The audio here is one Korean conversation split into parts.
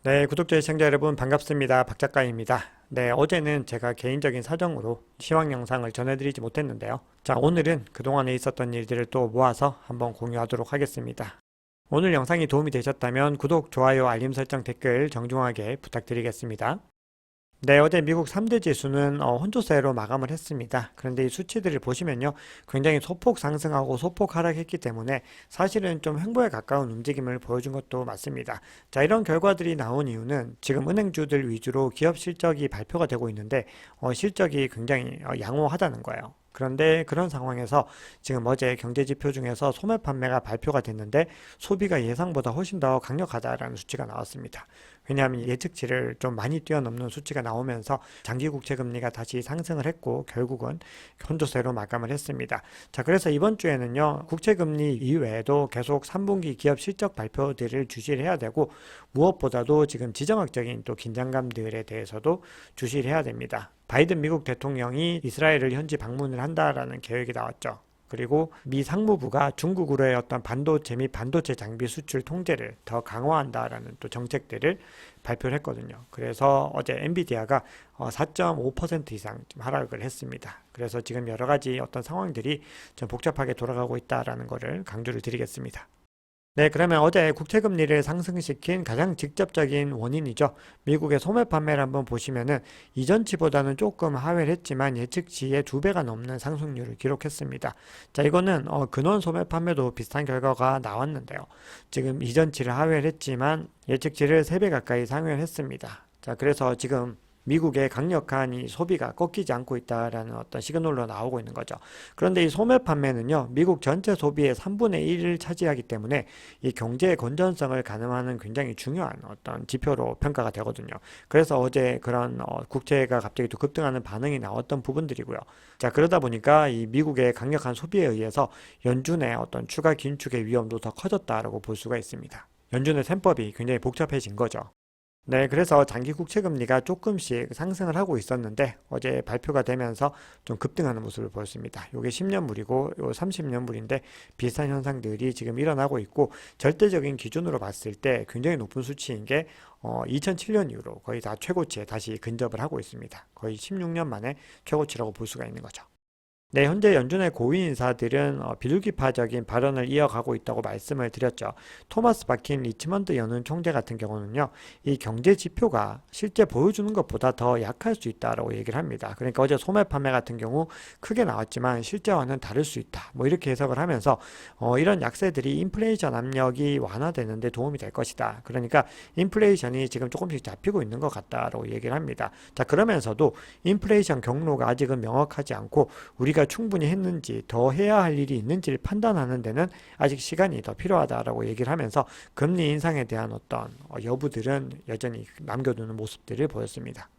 네, 구독자 시청자 여러분 반갑습니다. 박 작가입니다. 네, 어제는 제가 개인적인 사정으로 시황 영상을 전해드리지 못했는데요. 자, 오늘은 그동안에 있었던 일들을 또 모아서 한번 공유하도록 하겠습니다. 오늘 영상이 도움이 되셨다면 구독, 좋아요, 알림 설정, 댓글 정중하게 부탁드리겠습니다. 네, 어제 미국 3대 지수는 혼조세로 마감을 했습니다. 그런데 이 수치들을 보시면요, 굉장히 소폭 상승하고 소폭 하락했기 때문에 사실은 좀 횡보에 가까운 움직임을 보여준 것도 맞습니다. 자, 이런 결과들이 나온 이유는 지금 은행주들 위주로 기업 실적이 발표가 되고 있는데 실적이 굉장히 양호하다는 거예요. 그런데 그런 상황에서 지금 어제 경제지표 중에서 소매 판매가 발표가 됐는데 소비가 예상보다 훨씬 더 강력하다라는 수치가 나왔습니다. 왜냐하면 예측치를 좀 많이 뛰어넘는 수치가 나오면서 장기 국채 금리가 다시 상승을 했고 결국은 혼조세로 마감을 했습니다. 자, 그래서 이번 주에는요, 국채 금리 이외에도 계속 3분기 기업 실적 발표들을 주시를 해야 되고 무엇보다도 지금 지정학적인 또 긴장감들에 대해서도 주시를 해야 됩니다. 바이든 미국 대통령이 이스라엘을 현지 방문을 한다라는 계획이 나왔죠. 그리고 미 상무부가 중국으로의 어떤 반도체 및 반도체 장비 수출 통제를 더 강화한다라는 또 정책들을 발표를 했거든요. 그래서 어제 엔비디아가 4.5% 이상 하락을 했습니다. 그래서 지금 여러 가지 어떤 상황들이 좀 복잡하게 돌아가고 있다라는 것을 강조를 드리겠습니다. 네, 그러면 어제 국채금리를 상승시킨 가장 직접적인 원인이죠. 미국의 소매 판매를 한번 보시면은 이전치보다는 조금 하회를 했지만 예측치의 2배가 넘는 상승률을 기록했습니다. 자, 이거는 근원 소매 판매도 비슷한 결과가 나왔는데요. 지금 이전치를 하회를 했지만 예측치를 3배 가까이 상회를 했습니다. 자, 그래서 지금 미국의 강력한 이 소비가 꺾이지 않고 있다라는 어떤 시그널로 나오고 있는 거죠. 그런데 이 소매 판매는요, 미국 전체 소비의 3분의 1을 차지하기 때문에 이 경제의 건전성을 가늠하는 굉장히 중요한 어떤 지표로 평가가 되거든요. 그래서 어제 그런 국채가 갑자기 또 급등하는 반응이 나왔던 부분들이고요. 자, 그러다 보니까 이 미국의 강력한 소비에 의해서 연준의 어떤 추가 긴축의 위험도 더 커졌다라고 볼 수가 있습니다. 연준의 셈법이 굉장히 복잡해진 거죠. 네, 그래서 장기 국채 금리가 조금씩 상승을 하고 있었는데 어제 발표가 되면서 좀 급등하는 모습을 보였습니다. 이게 10년물이고 요 30년물인데 비슷한 현상들이 지금 일어나고 있고 절대적인 기준으로 봤을 때 굉장히 높은 수치인 게 2007년 이후로 거의 다 최고치에 다시 근접을 하고 있습니다. 거의 16년 만에 최고치라고 볼 수가 있는 거죠. 네, 현재 연준의 고위 인사들은 비둘기파적인 발언을 이어가고 있다고 말씀을 드렸죠. 토마스 바킨 리치먼드 연은 총재 같은 경우는요, 이 경제 지표가 실제 보여주는 것보다 더 약할 수 있다라고 얘기를 합니다. 그러니까 어제 소매 판매 같은 경우 크게 나왔지만 실제와는 다를 수 있다. 뭐 이렇게 해석을 하면서 이런 약세들이 인플레이션 압력이 완화되는데 도움이 될 것이다. 그러니까 인플레이션이 지금 조금씩 잡히고 있는 것 같다라고 얘기를 합니다. 자, 그러면서도 인플레이션 경로가 아직은 명확하지 않고 우리가 충분히 했는지 더 해야 할 일이 있는지를 판단하는 데는 아직 시간이 더 필요하다라고 얘기를 하면서 금리 인상에 대한 어떤 여부들은 여전히 남겨두는 모습들을 보였습니다.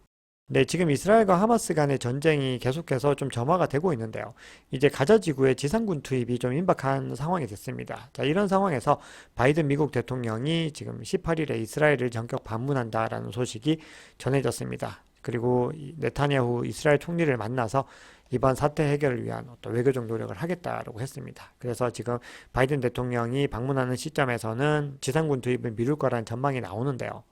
네, 지금 이스라엘과 하마스 간의 전쟁이 계속해서 좀 점화가 되고 있는데요. 이제 가자 지구에 지상군 투입이 좀 임박한 상황이 됐습니다. 자, 이런 상황에서 바이든 미국 대통령이 지금 18일에 이스라엘을 전격 방문한다라는 소식이 전해졌습니다. 그리고 네타냐후 이스라엘 총리를 만나서 이번 사태 해결을 위한 어떤 외교적 노력을 하겠다라고 했습니다. 그래서 지금 바이든 대통령이 방문하는 시점에서는 지상군 투입을 미룰 거라는 전망이 나오는데요.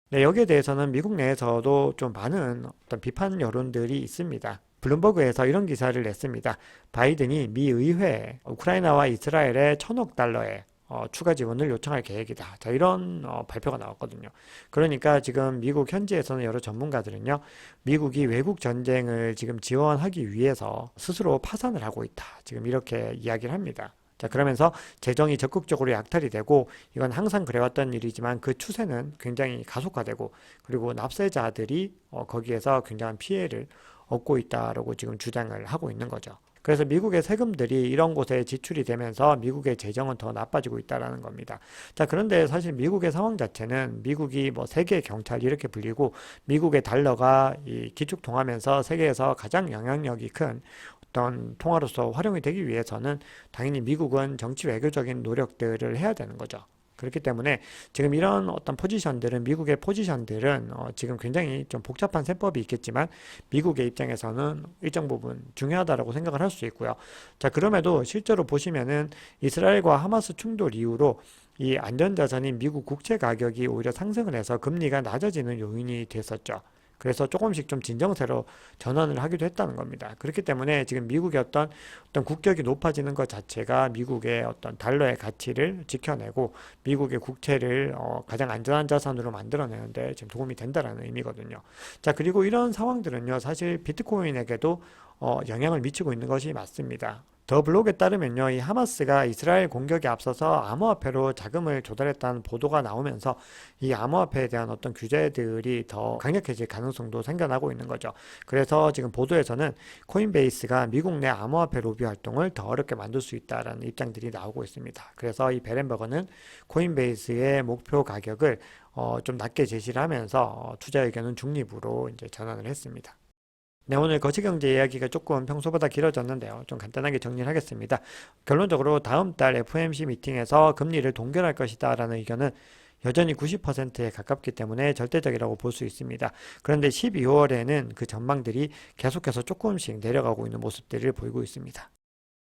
네, 여기에 대해서는 미국 내에서도 좀 많은 어떤 비판 여론들이 있습니다. 블룸버그에서 이런 기사를 냈습니다. 바이든이 미 의회에 우크라이나와 이스라엘에 1,000억 달러의 추가 지원을 요청할 계획이다. 자, 이런 발표가 나왔거든요. 그러니까 지금 미국 현지에서는 여러 전문가들은요, 미국이 외국 전쟁을 지금 지원하기 위해서 스스로 파산을 하고 있다. 지금 이렇게 이야기를 합니다. 자, 그러면서 재정이 적극적으로 약탈이 되고 이건 항상 그래왔던 일이지만 그 추세는 굉장히 가속화되고 그리고 납세자들이 거기에서 굉장한 피해를 얻고 있다라고 지금 주장을 하고 있는 거죠. 그래서 미국의 세금들이 이런 곳에 지출이 되면서 미국의 재정은 더 나빠지고 있다라는 겁니다. 자, 그런데 사실 미국의 상황 자체는 미국이 뭐 세계 경찰 이렇게 불리고 미국의 달러가 이 기축통화면서 세계에서 가장 영향력이 큰 어떤 통화로서 활용이 되기 위해서는 당연히 미국은 정치 외교적인 노력들을 해야 되는 거죠. 그렇기 때문에 지금 이런 어떤 포지션들은 미국의 포지션들은 지금 굉장히 좀 복잡한 세법이 있겠지만 미국의 입장에서는 일정 부분 중요하다라고 생각을 할 수 있고요. 자, 그럼에도 실제로 보시면은 이스라엘과 하마스 충돌 이후로 이 안전자산인 미국 국채 가격이 오히려 상승을 해서 금리가 낮아지는 요인이 됐었죠. 그래서 조금씩 좀 진정세로 전환을 하기도 했다는 겁니다. 그렇기 때문에 지금 미국의 어떤 국격이 높아지는 것 자체가 미국의 어떤 달러의 가치를 지켜내고 미국의 국채를 가장 안전한 자산으로 만들어내는데 지금 도움이 된다라는 의미거든요. 자, 그리고 이런 상황들은요, 사실 비트코인에게도 영향을 미치고 있는 것이 맞습니다. 더 블록에 따르면요, 이 하마스가 이스라엘 공격에 앞서서 암호화폐로 자금을 조달했다는 보도가 나오면서 이 암호화폐에 대한 어떤 규제들이 더 강력해질 가능성도 생겨나고 있는 거죠. 그래서 지금 보도에서는 코인베이스가 미국 내 암호화폐 로비 활동을 더 어렵게 만들 수 있다라는 입장들이 나오고 있습니다. 그래서 이 베렌버거는 코인베이스의 목표 가격을 좀 낮게 제시를 하면서 투자 의견은 중립으로 이제 전환을 했습니다. 네, 오늘 거시경제 이야기가 조금 평소보다 길어졌는데요. 좀 간단하게 정리를 하겠습니다. 결론적으로 다음 달 FOMC 미팅에서 금리를 동결할 것이다 라는 의견은 여전히 90%에 가깝기 때문에 절대적이라고 볼 수 있습니다. 그런데 12월에는 그 전망들이 계속해서 조금씩 내려가고 있는 모습들을 보이고 있습니다.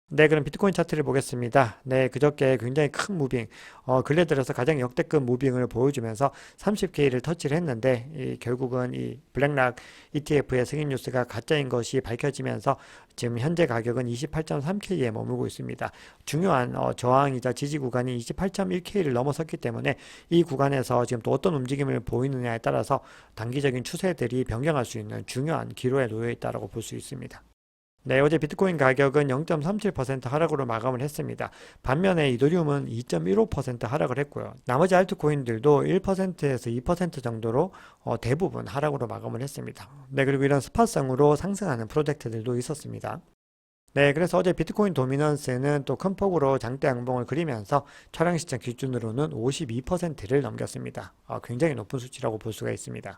네, 그럼 비트코인 차트를 보겠습니다. 네, 그저께 굉장히 큰 무빙, 근래 들어서 가장 역대급 무빙을 보여주면서 30K를 터치를 했는데, 결국은 이 블랙락 ETF의 승인 뉴스가 가짜인 것이 밝혀지면서 지금 현재 가격은 28.3K에 머물고 있습니다. 중요한 저항이자 지지 구간이 28.1K를 넘어섰기 때문에 이 구간에서 지금 또 어떤 움직임을 보이느냐에 따라서 단기적인 추세들이 변경할 수 있는 중요한 기로에 놓여 있다고 볼 수 있습니다. 네, 어제 비트코인 가격은 0.37% 하락으로 마감을 했습니다. 반면에 이더리움은 2.15% 하락을 했고요. 나머지 알트코인들도 1%에서 2% 정도로 대부분 하락으로 마감을 했습니다. 네, 그리고 이런 스팟성으로 상승하는 프로젝트들도 있었습니다. 네, 그래서 어제 비트코인 도미넌스는 또 큰 폭으로 장대 양봉을 그리면서 촬영 시점 기준으로는 52%를 넘겼습니다. 굉장히 높은 수치라고 볼 수가 있습니다.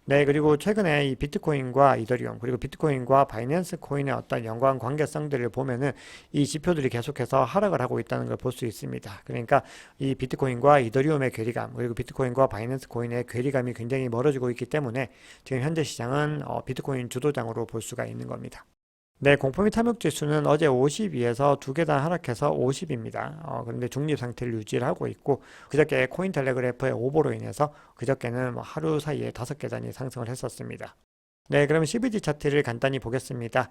네, 그리고 최근에 이 비트코인과 이더리움, 그리고 비트코인과 바이낸스 코인의 어떤 연관 관계성들을 보면은 이 지표들이 계속해서 하락을 하고 있다는 걸 볼 수 있습니다. 그러니까 이 비트코인과 이더리움의 괴리감, 그리고 비트코인과 바이낸스 코인의 괴리감이 굉장히 멀어지고 있기 때문에 지금 현재 시장은 비트코인 주도장으로 볼 수가 있는 겁니다. 네, 공포미 탐욕 지수는 어제 52에서 두 계단 하락해서 50입니다. 그런데 중립 상태를 유지를 하고 있고, 그저께 코인텔레그래프의 오보로 인해서 그저께는 뭐 하루 사이에 5계단이 상승을 했었습니다. 네, 그러면 CVD 차트를 간단히 보겠습니다.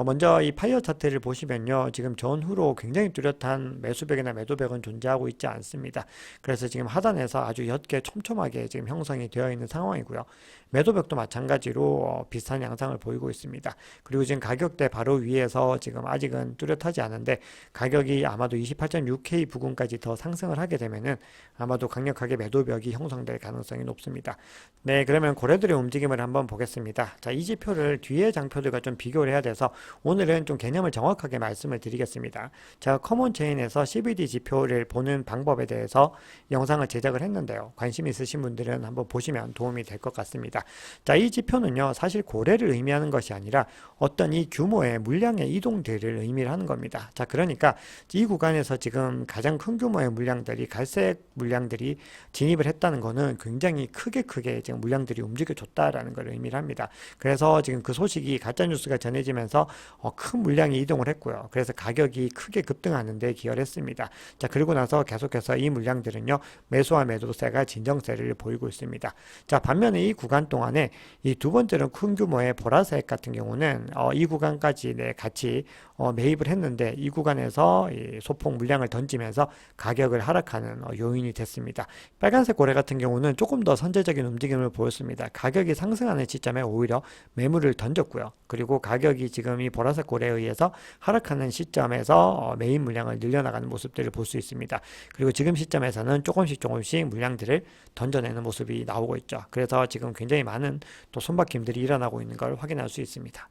먼저 이 파이어 차트를 보시면요. 지금 전후로 굉장히 뚜렷한 매수벽이나 매도벽은 존재하고 있지 않습니다. 그래서 지금 하단에서 아주 옅게 촘촘하게 지금 형성이 되어 있는 상황이고요. 매도벽도 마찬가지로 비슷한 양상을 보이고 있습니다. 그리고 지금 가격대 바로 위에서 지금 아직은 뚜렷하지 않은데 가격이 아마도 28.6K 부근까지 더 상승을 하게 되면은 아마도 강력하게 매도벽이 형성될 가능성이 높습니다. 네, 그러면 고래들의 움직임을 한번 보겠습니다. 자, 이 지표를 뒤에 장표들과 좀 비교를 해야 돼서 오늘은 좀 개념을 정확하게 말씀을 드리겠습니다. 제가 커먼 체인에서 CBD 지표를 보는 방법에 대해서 영상을 제작을 했는데요. 관심 있으신 분들은 한번 보시면 도움이 될 것 같습니다. 자, 이 지표는요, 사실 고래를 의미하는 것이 아니라 어떤 이 규모의 물량의 이동들을 의미를 하는 겁니다. 자, 그러니까 이 구간에서 지금 가장 큰 규모의 물량들이 갈색 물량들이 진입을 했다는 것은 굉장히 크게 지금 물량들이 움직여줬다라는 걸 의미를 합니다. 그래서 지금 그 소식이 가짜뉴스가 전해지면서 큰 물량이 이동을 했고요. 그래서 가격이 크게 급등하는 데 기여를 했습니다. 자, 그리고 나서 계속해서 이 물량들은요, 매수와 매도세가 진정세를 보이고 있습니다. 자, 반면에 이 구간 동안에 이 두 번째로 큰 규모의 보라색 같은 경우는 이 구간까지 같이 매입을 했는데 이 구간에서 이 소폭 물량을 던지면서 가격을 하락하는 요인이 됐습니다. 빨간색 고래 같은 경우는 조금 더 선제적인 움직임을 보였습니다. 가격이 상승하는 시점에 오히려 매물을 던졌고요. 그리고 가격이 지금 이 보라색 고래에 의해서 하락하는 시점에서 매입 물량을 늘려나가는 모습들을 볼 수 있습니다. 그리고 지금 시점에서는 조금씩 물량들을 던져내는 모습이 나오고 있죠. 그래서 지금 굉장히 많은 또 손바뀜들이 일어나고 있는 걸 확인할 수 있습니다.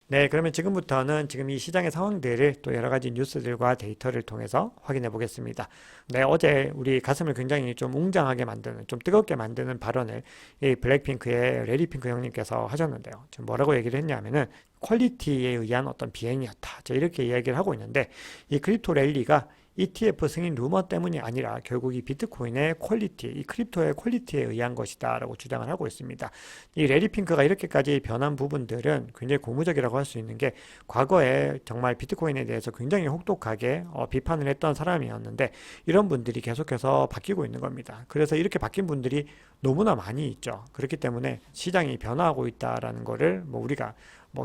네, 그러면 지금부터는 지금 이 시장의 상황들을 또 여러 가지 뉴스들과 데이터를 통해서 확인해 보겠습니다. 네, 어제 우리 가슴을 굉장히 좀 웅장하게 만드는, 좀 뜨겁게 만드는 발언을 이 블랙핑크의 레리핑크 형님께서 하셨는데요. 지금 뭐라고 얘기를 했냐면은 퀄리티에 의한 어떤 비행이었다. 저 이렇게 이야기를 하고 있는데 이 크립토 랠리가 ETF 승인 루머 때문이 아니라 결국 이 비트코인의 퀄리티, 이 크립토의 퀄리티에 의한 것이다라고 주장을 하고 있습니다. 이 레리 핑크가 이렇게까지 변한 부분들은 굉장히 고무적이라고 할 수 있는 게 과거에 정말 비트코인에 대해서 굉장히 혹독하게 비판을 했던 사람이었는데 이런 분들이 계속해서 바뀌고 있는 겁니다. 그래서 이렇게 바뀐 분들이 너무나 많이 있죠. 그렇기 때문에 시장이 변화하고 있다라는 거를 우리가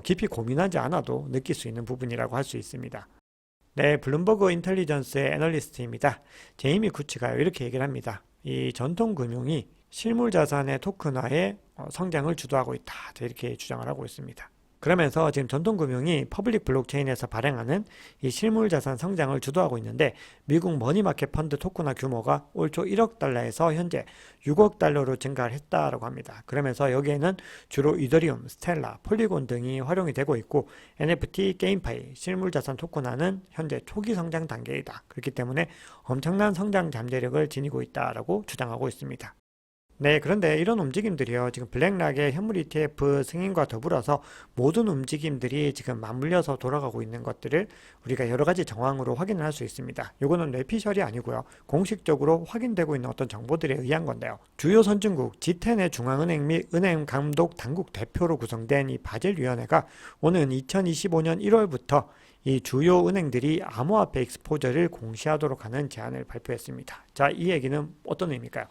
깊이 고민하지 않아도 느낄 수 있는 부분이라고 할 수 있습니다. 네, 블룸버그 인텔리전스의 애널리스트입니다. 제이미 구치가 이렇게 얘기를 합니다. 이 전통 금융이 실물 자산의 토큰화에 성장을 주도하고 있다. 이렇게 주장을 하고 있습니다. 그러면서 지금 전통금융이 퍼블릭 블록체인에서 발행하는 이 실물자산 성장을 주도하고 있는데 미국 머니마켓 펀드 토큰화 규모가 올 초 1억 달러에서 현재 6억 달러로 증가를 했다라고 합니다. 그러면서 여기에는 주로 이더리움, 스텔라, 폴리곤 등이 활용이 되고 있고 NFT, 게임파이, 실물자산 토큰화는 현재 초기 성장 단계이다. 그렇기 때문에 엄청난 성장 잠재력을 지니고 있다라고 주장하고 있습니다. 네, 그런데 이런 움직임들이요. 지금 블랙락의 현물 ETF 승인과 더불어서 모든 움직임들이 지금 맞물려서 돌아가고 있는 것들을 우리가 여러 가지 정황으로 확인을 할 수 있습니다. 이거는 뇌피셜이 아니고요. 공식적으로 확인되고 있는 어떤 정보들에 의한 건데요. 주요 선진국 G10의 중앙은행 및 은행 감독 당국 대표로 구성된 이 바젤위원회가 오는 2025년 1월부터 이 주요 은행들이 암호화폐 익스포저를 공시하도록 하는 제안을 발표했습니다. 자, 이 얘기는 어떤 의미일까요?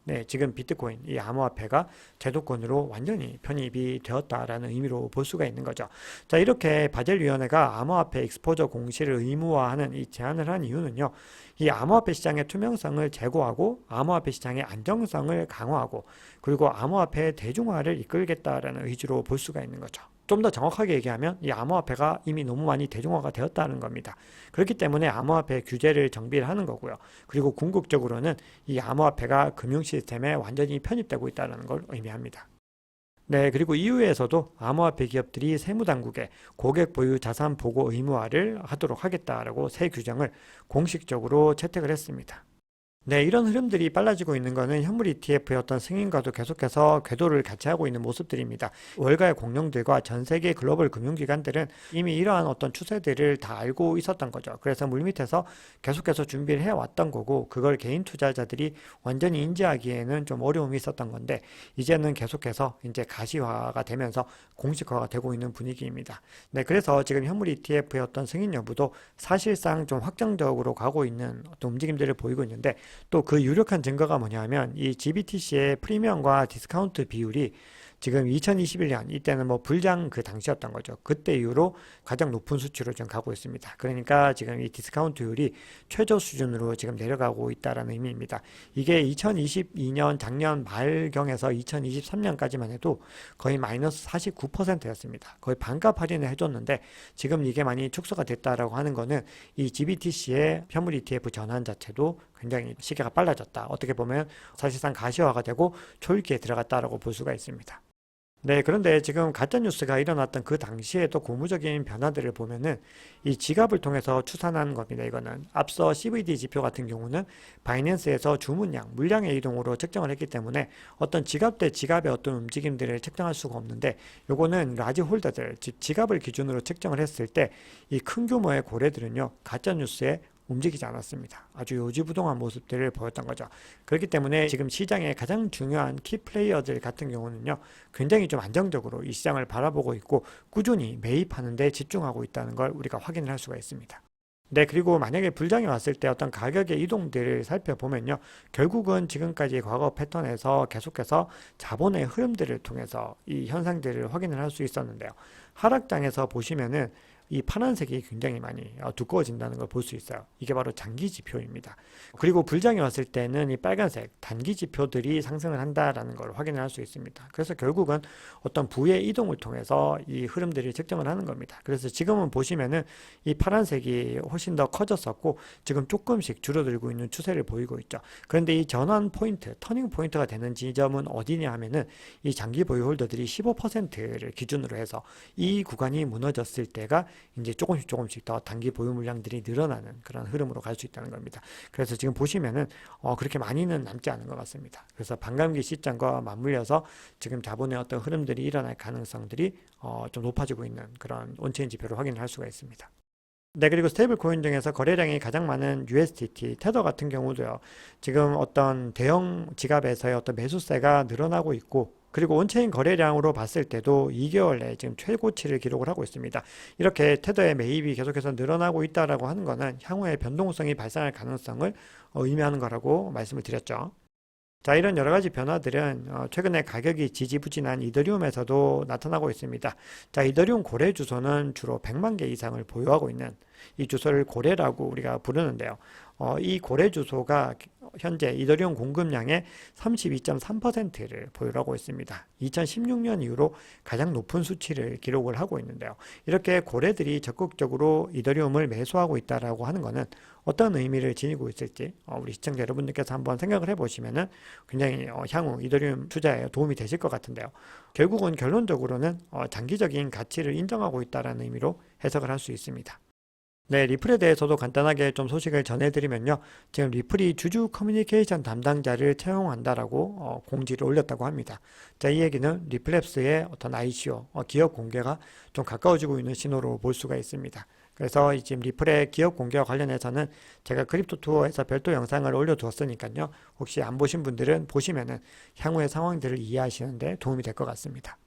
네, 지금 비트코인, 이 암호화폐가 제도권으로 완전히 편입이 되었다라는 의미로 볼 수가 있는 거죠. 자, 이렇게 바젤위원회가 암호화폐 익스포저 공시를 의무화하는 이 제안을 한 이유는요. 이 암호화폐 시장의 투명성을 제고하고 암호화폐 시장의 안정성을 강화하고 그리고 암호화폐의 대중화를 이끌겠다라는 의지로 볼 수가 있는 거죠. 좀 더 정확하게 얘기하면 이 암호화폐가 이미 너무 많이 대중화가 되었다는 겁니다. 그렇기 때문에 암호화폐 규제를 정비를 하는 거고요. 그리고 궁극적으로는 이 암호화폐가 금융 시스템에 완전히 편입되고 있다는 걸 의미합니다. 네, 그리고 EU에서도 암호화폐 기업들이 세무당국에 고객 보유 자산 보고 의무화를 하도록 하겠다라고 새 규정을 공식적으로 채택을 했습니다. 네, 이런 흐름들이 빨라지고 있는 것은 현물 ETF의 어떤 승인과도 계속해서 궤도를 같이 하고 있는 모습들입니다. 월가의 공룡들과 전 세계 글로벌 금융기관들은 이미 이러한 어떤 추세들을 다 알고 있었던 거죠. 그래서 물밑에서 계속해서 준비를 해왔던 거고 그걸 개인 투자자들이 완전히 인지하기에는 좀 어려움이 있었던 건데 이제는 계속해서 이제 가시화가 되면서 공식화가 되고 있는 분위기입니다. 네, 그래서 지금 현물 ETF의 어떤 승인 여부도 사실상 좀 확정적으로 가고 있는 어떤 움직임들을 보이고 있는데 또 그 유력한 증거가 뭐냐면 이 GBTC의 프리미엄과 디스카운트 비율이 지금 2021년 이때는 불장 그 당시였던 거죠. 그때 이후로 가장 높은 수치로 지금 가고 있습니다. 그러니까 지금 이 디스카운트율이 최저 수준으로 지금 내려가고 있다라는 의미입니다. 이게 2022년 작년 말경에서 2023년까지만 해도 거의 마이너스 49%였습니다. 거의 반값 할인을 해줬는데 지금 이게 많이 축소가 됐다라고 하는 거는 이 GBTC의 현물 ETF 전환 자체도 굉장히 시계가 빨라졌다. 어떻게 보면 사실상 가시화가 되고 초읽기에 들어갔다라고 볼 수가 있습니다. 네, 그런데 지금 가짜뉴스가 일어났던 그 당시에도 고무적인 변화들을 보면은 이 지갑을 통해서 추산하는 겁니다. 이거는 앞서 CVD 지표 같은 경우는 바이낸스에서 주문량, 물량의 이동으로 측정을 했기 때문에 어떤 지갑 대 지갑의 어떤 움직임들을 측정할 수가 없는데 요거는 라지 홀더들, 즉 지갑을 기준으로 측정을 했을 때 이 큰 규모의 고래들은요, 가짜뉴스에 움직이지 않았습니다. 아주 요지부동한 모습들을 보였던 거죠. 그렇기 때문에 지금 시장의 가장 중요한 키 플레이어들 같은 경우는요, 굉장히 좀 안정적으로 이 시장을 바라보고 있고 꾸준히 매입하는 데 집중하고 있다는 걸 우리가 확인을 할 수가 있습니다. 네, 그리고 만약에 불장이 왔을 때 어떤 가격의 이동들을 살펴보면요, 결국은 지금까지 과거 패턴에서 계속해서 자본의 흐름들을 통해서 이 현상들을 확인을 할 수 있었는데요. 하락장에서 보시면은 이 파란색이 굉장히 많이 두꺼워진다는 걸 볼 수 있어요. 이게 바로 장기 지표입니다. 그리고 불장이 왔을 때는 이 빨간색 단기 지표들이 상승을 한다라는 걸 확인을 할 수 있습니다. 그래서 결국은 어떤 부의 이동을 통해서 이 흐름들이 측정을 하는 겁니다. 그래서 지금은 보시면은 이 파란색이 훨씬 더 커졌었고 지금 조금씩 줄어들고 있는 추세를 보이고 있죠. 그런데 이 전환 포인트, 터닝 포인트가 되는 지점은 어디냐 하면은 이 장기 보유 홀더들이 15%를 기준으로 해서 이 구간이 무너졌을 때가 이제 조금씩 더 단기 보유 물량들이 늘어나는 그런 흐름으로 갈 수 있다는 겁니다. 그래서 지금 보시면은 그렇게 많이는 남지 않은 것 같습니다. 그래서 반감기 시점과 맞물려서 지금 자본의 어떤 흐름들이 일어날 가능성들이 좀 높아지고 있는 그런 온체인 지표를 확인할 수가 있습니다. 네, 그리고 스테이블 코인 중에서 거래량이 가장 많은 USDT, 테더 같은 경우도요. 지금 어떤 대형 지갑에서의 어떤 매수세가 늘어나고 있고, 그리고 온체인 거래량으로 봤을 때도 2개월 내에 지금 최고치를 기록을 하고 있습니다. 이렇게 테더의 매입이 계속해서 늘어나고 있다라고 하는 것은 향후에 변동성이 발생할 가능성을 의미하는 거라고 말씀을 드렸죠. 자, 이런 여러 가지 변화들은 최근에 가격이 지지부진한 이더리움에서도 나타나고 있습니다. 자, 이더리움 고래 주소는 주로 100만 개 이상을 보유하고 있는 이 주소를 고래라고 우리가 부르는데요. 이 고래 주소가 현재 이더리움 공급량의 32.3%를 보유하고 있습니다. 2016년 이후로 가장 높은 수치를 기록을 하고 있는데요. 이렇게 고래들이 적극적으로 이더리움을 매수하고 있다라고 하는 것은 어떤 의미를 지니고 있을지 우리 시청자 여러분들께서 한번 생각을 해보시면은 굉장히 향후 이더리움 투자에 도움이 되실 것 같은데요. 결국은 결론적으로는 장기적인 가치를 인정하고 있다는 의미로 해석을 할 수 있습니다. 네, 리플에 대해서도 간단하게 좀 소식을 전해드리면요. 지금 리플이 주주 커뮤니케이션 담당자를 채용한다라고 공지를 올렸다고 합니다. 자, 이 얘기는 리플랩스의 어떤 ICO, 기업 공개가 좀 가까워지고 있는 신호로 볼 수가 있습니다. 그래서 지금 리플의 기업 공개와 관련해서는 제가 크립토 투어에서 별도 영상을 올려두었으니까요. 혹시 안 보신 분들은 보시면은 향후의 상황들을 이해하시는데 도움이 될 것 같습니다.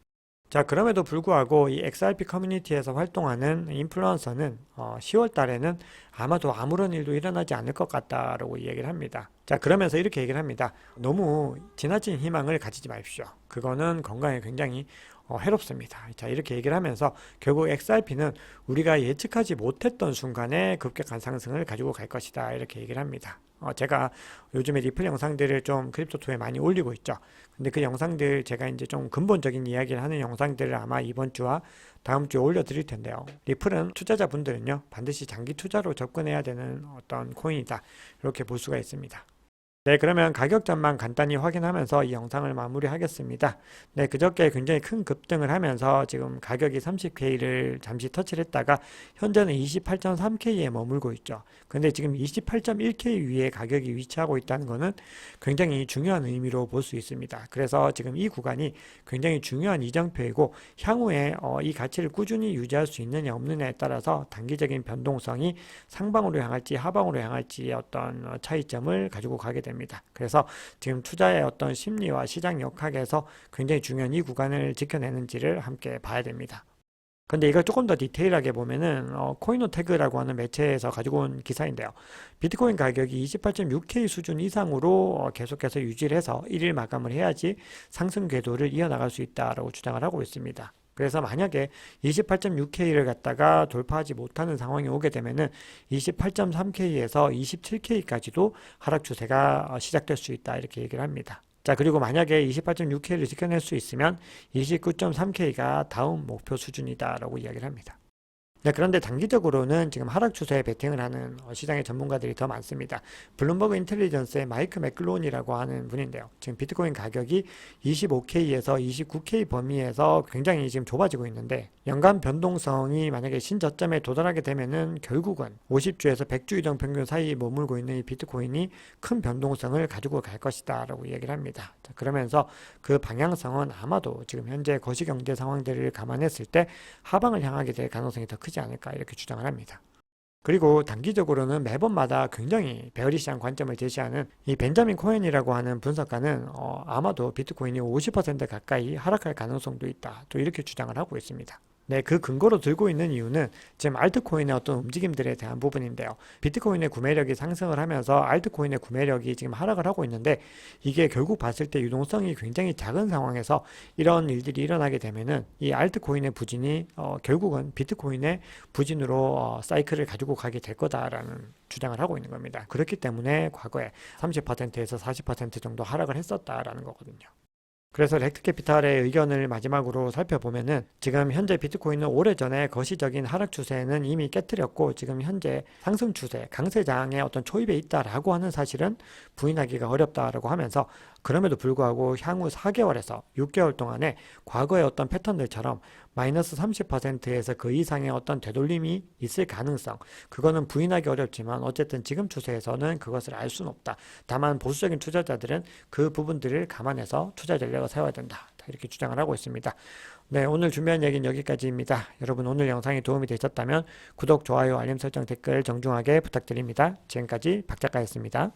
자, 그럼에도 불구하고 이 XRP 커뮤니티에서 활동하는 인플루언서는 10월 달에는 아마도 아무런 일도 일어나지 않을 것 같다라고 이야기를 합니다. 자, 그러면서 이렇게 얘기를 합니다. 너무 지나친 희망을 가지지 마십시오. 그거는 건강에 굉장히 해롭습니다. 자, 이렇게 얘기를 하면서 결국 XRP는 우리가 예측하지 못했던 순간에 급격한 상승을 가지고 갈 것이다. 이렇게 얘기를 합니다. 제가 요즘에 리플 영상들을 좀 크립토투에 많이 올리고 있죠. 근데 그 영상들 제가 이제 좀 근본적인 이야기를 하는 영상들을 아마 이번 주와 다음 주에 올려드릴 텐데요. 리플은 투자자분들은요, 반드시 장기 투자로 접근해야 되는 어떤 코인이다. 이렇게 볼 수가 있습니다. 네, 그러면 가격 전망 간단히 확인하면서 이 영상을 마무리하겠습니다. 네, 그저께 굉장히 큰 급등을 하면서 지금 가격이 30K를 잠시 터치를 했다가 현재는 28.3K에 머물고 있죠. 근데 지금 28.1K 위에 가격이 위치하고 있다는 것은 굉장히 중요한 의미로 볼 수 있습니다. 그래서 지금 이 구간이 굉장히 중요한 이정표이고 향후에 이 가치를 꾸준히 유지할 수 있느냐 없느냐에 따라서 단기적인 변동성이 상방으로 향할지 하방으로 향할지의 어떤 차이점을 가지고 가게 됩니다. 그래서 지금 투자의 어떤 심리와 시장 역학에서 굉장히 중요한 이 구간을 지켜내는지를 함께 봐야 됩니다. 근데 이걸 조금 더 디테일하게 보면은 코인노태그라고 하는 매체에서 가지고 온 기사인데요. 비트코인 가격이 28.6K 수준 이상으로 계속해서 유지를 해서 1일 마감을 해야지 상승 궤도를 이어나갈 수 있다라고 주장을 하고 있습니다. 그래서 만약에 28.6K를 갖다가 돌파하지 못하는 상황이 오게 되면은 28.3K에서 27K까지도 하락 추세가 시작될 수 있다 이렇게 얘기를 합니다. 자, 그리고 만약에 28.6K를 지켜낼 수 있으면 29.3K가 다음 목표 수준이다라고 이야기를 합니다. 네, 그런데 단기적으로는 지금 하락 추세에 베팅을 하는 시장의 전문가들이 더 많습니다. 블룸버그 인텔리전스의 마이크 맥글론이라고 하는 분인데요. 지금 비트코인 가격이 25K에서 29K 범위에서 굉장히 지금 좁아지고 있는데 연간 변동성이 만약에 신저점에 도달하게 되면은 결국은 50주에서 100주 이동 평균 사이에 머물고 있는 이 비트코인이 큰 변동성을 가지고 갈 것이다 라고 얘기를 합니다. 자, 그러면서 그 방향성은 아마도 지금 현재 거시경제 상황들을 감안했을 때 하방을 향하게 될 가능성이 더 크지 않을까 이렇게 주장을 합니다. 그리고 단기적으로는 매번마다 굉장히 베어리시한 관점을 제시하는 이 벤자민 코엔이라고 하는 분석가는 아마도 비트코인이 50% 가까이 하락할 가능성도 있다. 또 이렇게 주장을 하고 있습니다. 네, 그 근거로 들고 있는 이유는 지금 알트코인의 어떤 움직임들에 대한 부분인데요. 비트코인의 구매력이 상승을 하면서 알트코인의 구매력이 지금 하락을 하고 있는데 이게 결국 봤을 때 유동성이 굉장히 작은 상황에서 이런 일들이 일어나게 되면은 이 알트코인의 부진이 결국은 비트코인의 부진으로 사이클을 가지고 가게 될 거다라는 주장을 하고 있는 겁니다. 그렇기 때문에 과거에 30%에서 40% 정도 하락을 했었다라는 거거든요. 그래서 렉트캐피탈의 의견을 마지막으로 살펴보면은 지금 현재 비트코인은 오래전에 거시적인 하락 추세는 이미 깨뜨렸고 지금 현재 상승 추세, 강세장의 어떤 초입에 있다라고 하는 사실은 부인하기가 어렵다라고 하면서 그럼에도 불구하고 향후 4개월에서 6개월 동안에 과거의 어떤 패턴들처럼 마이너스 30%에서 그 이상의 어떤 되돌림이 있을 가능성, 그거는 부인하기 어렵지만 어쨌든 지금 추세에서는 그것을 알 수는 없다. 다만 보수적인 투자자들은 그 부분들을 감안해서 투자 전략을 세워야 된다. 이렇게 주장을 하고 있습니다. 네, 오늘 준비한 얘기는 여기까지입니다. 여러분 오늘 영상이 도움이 되셨다면 구독, 좋아요, 알림 설정, 댓글 정중하게 부탁드립니다. 지금까지 박 작가였습니다.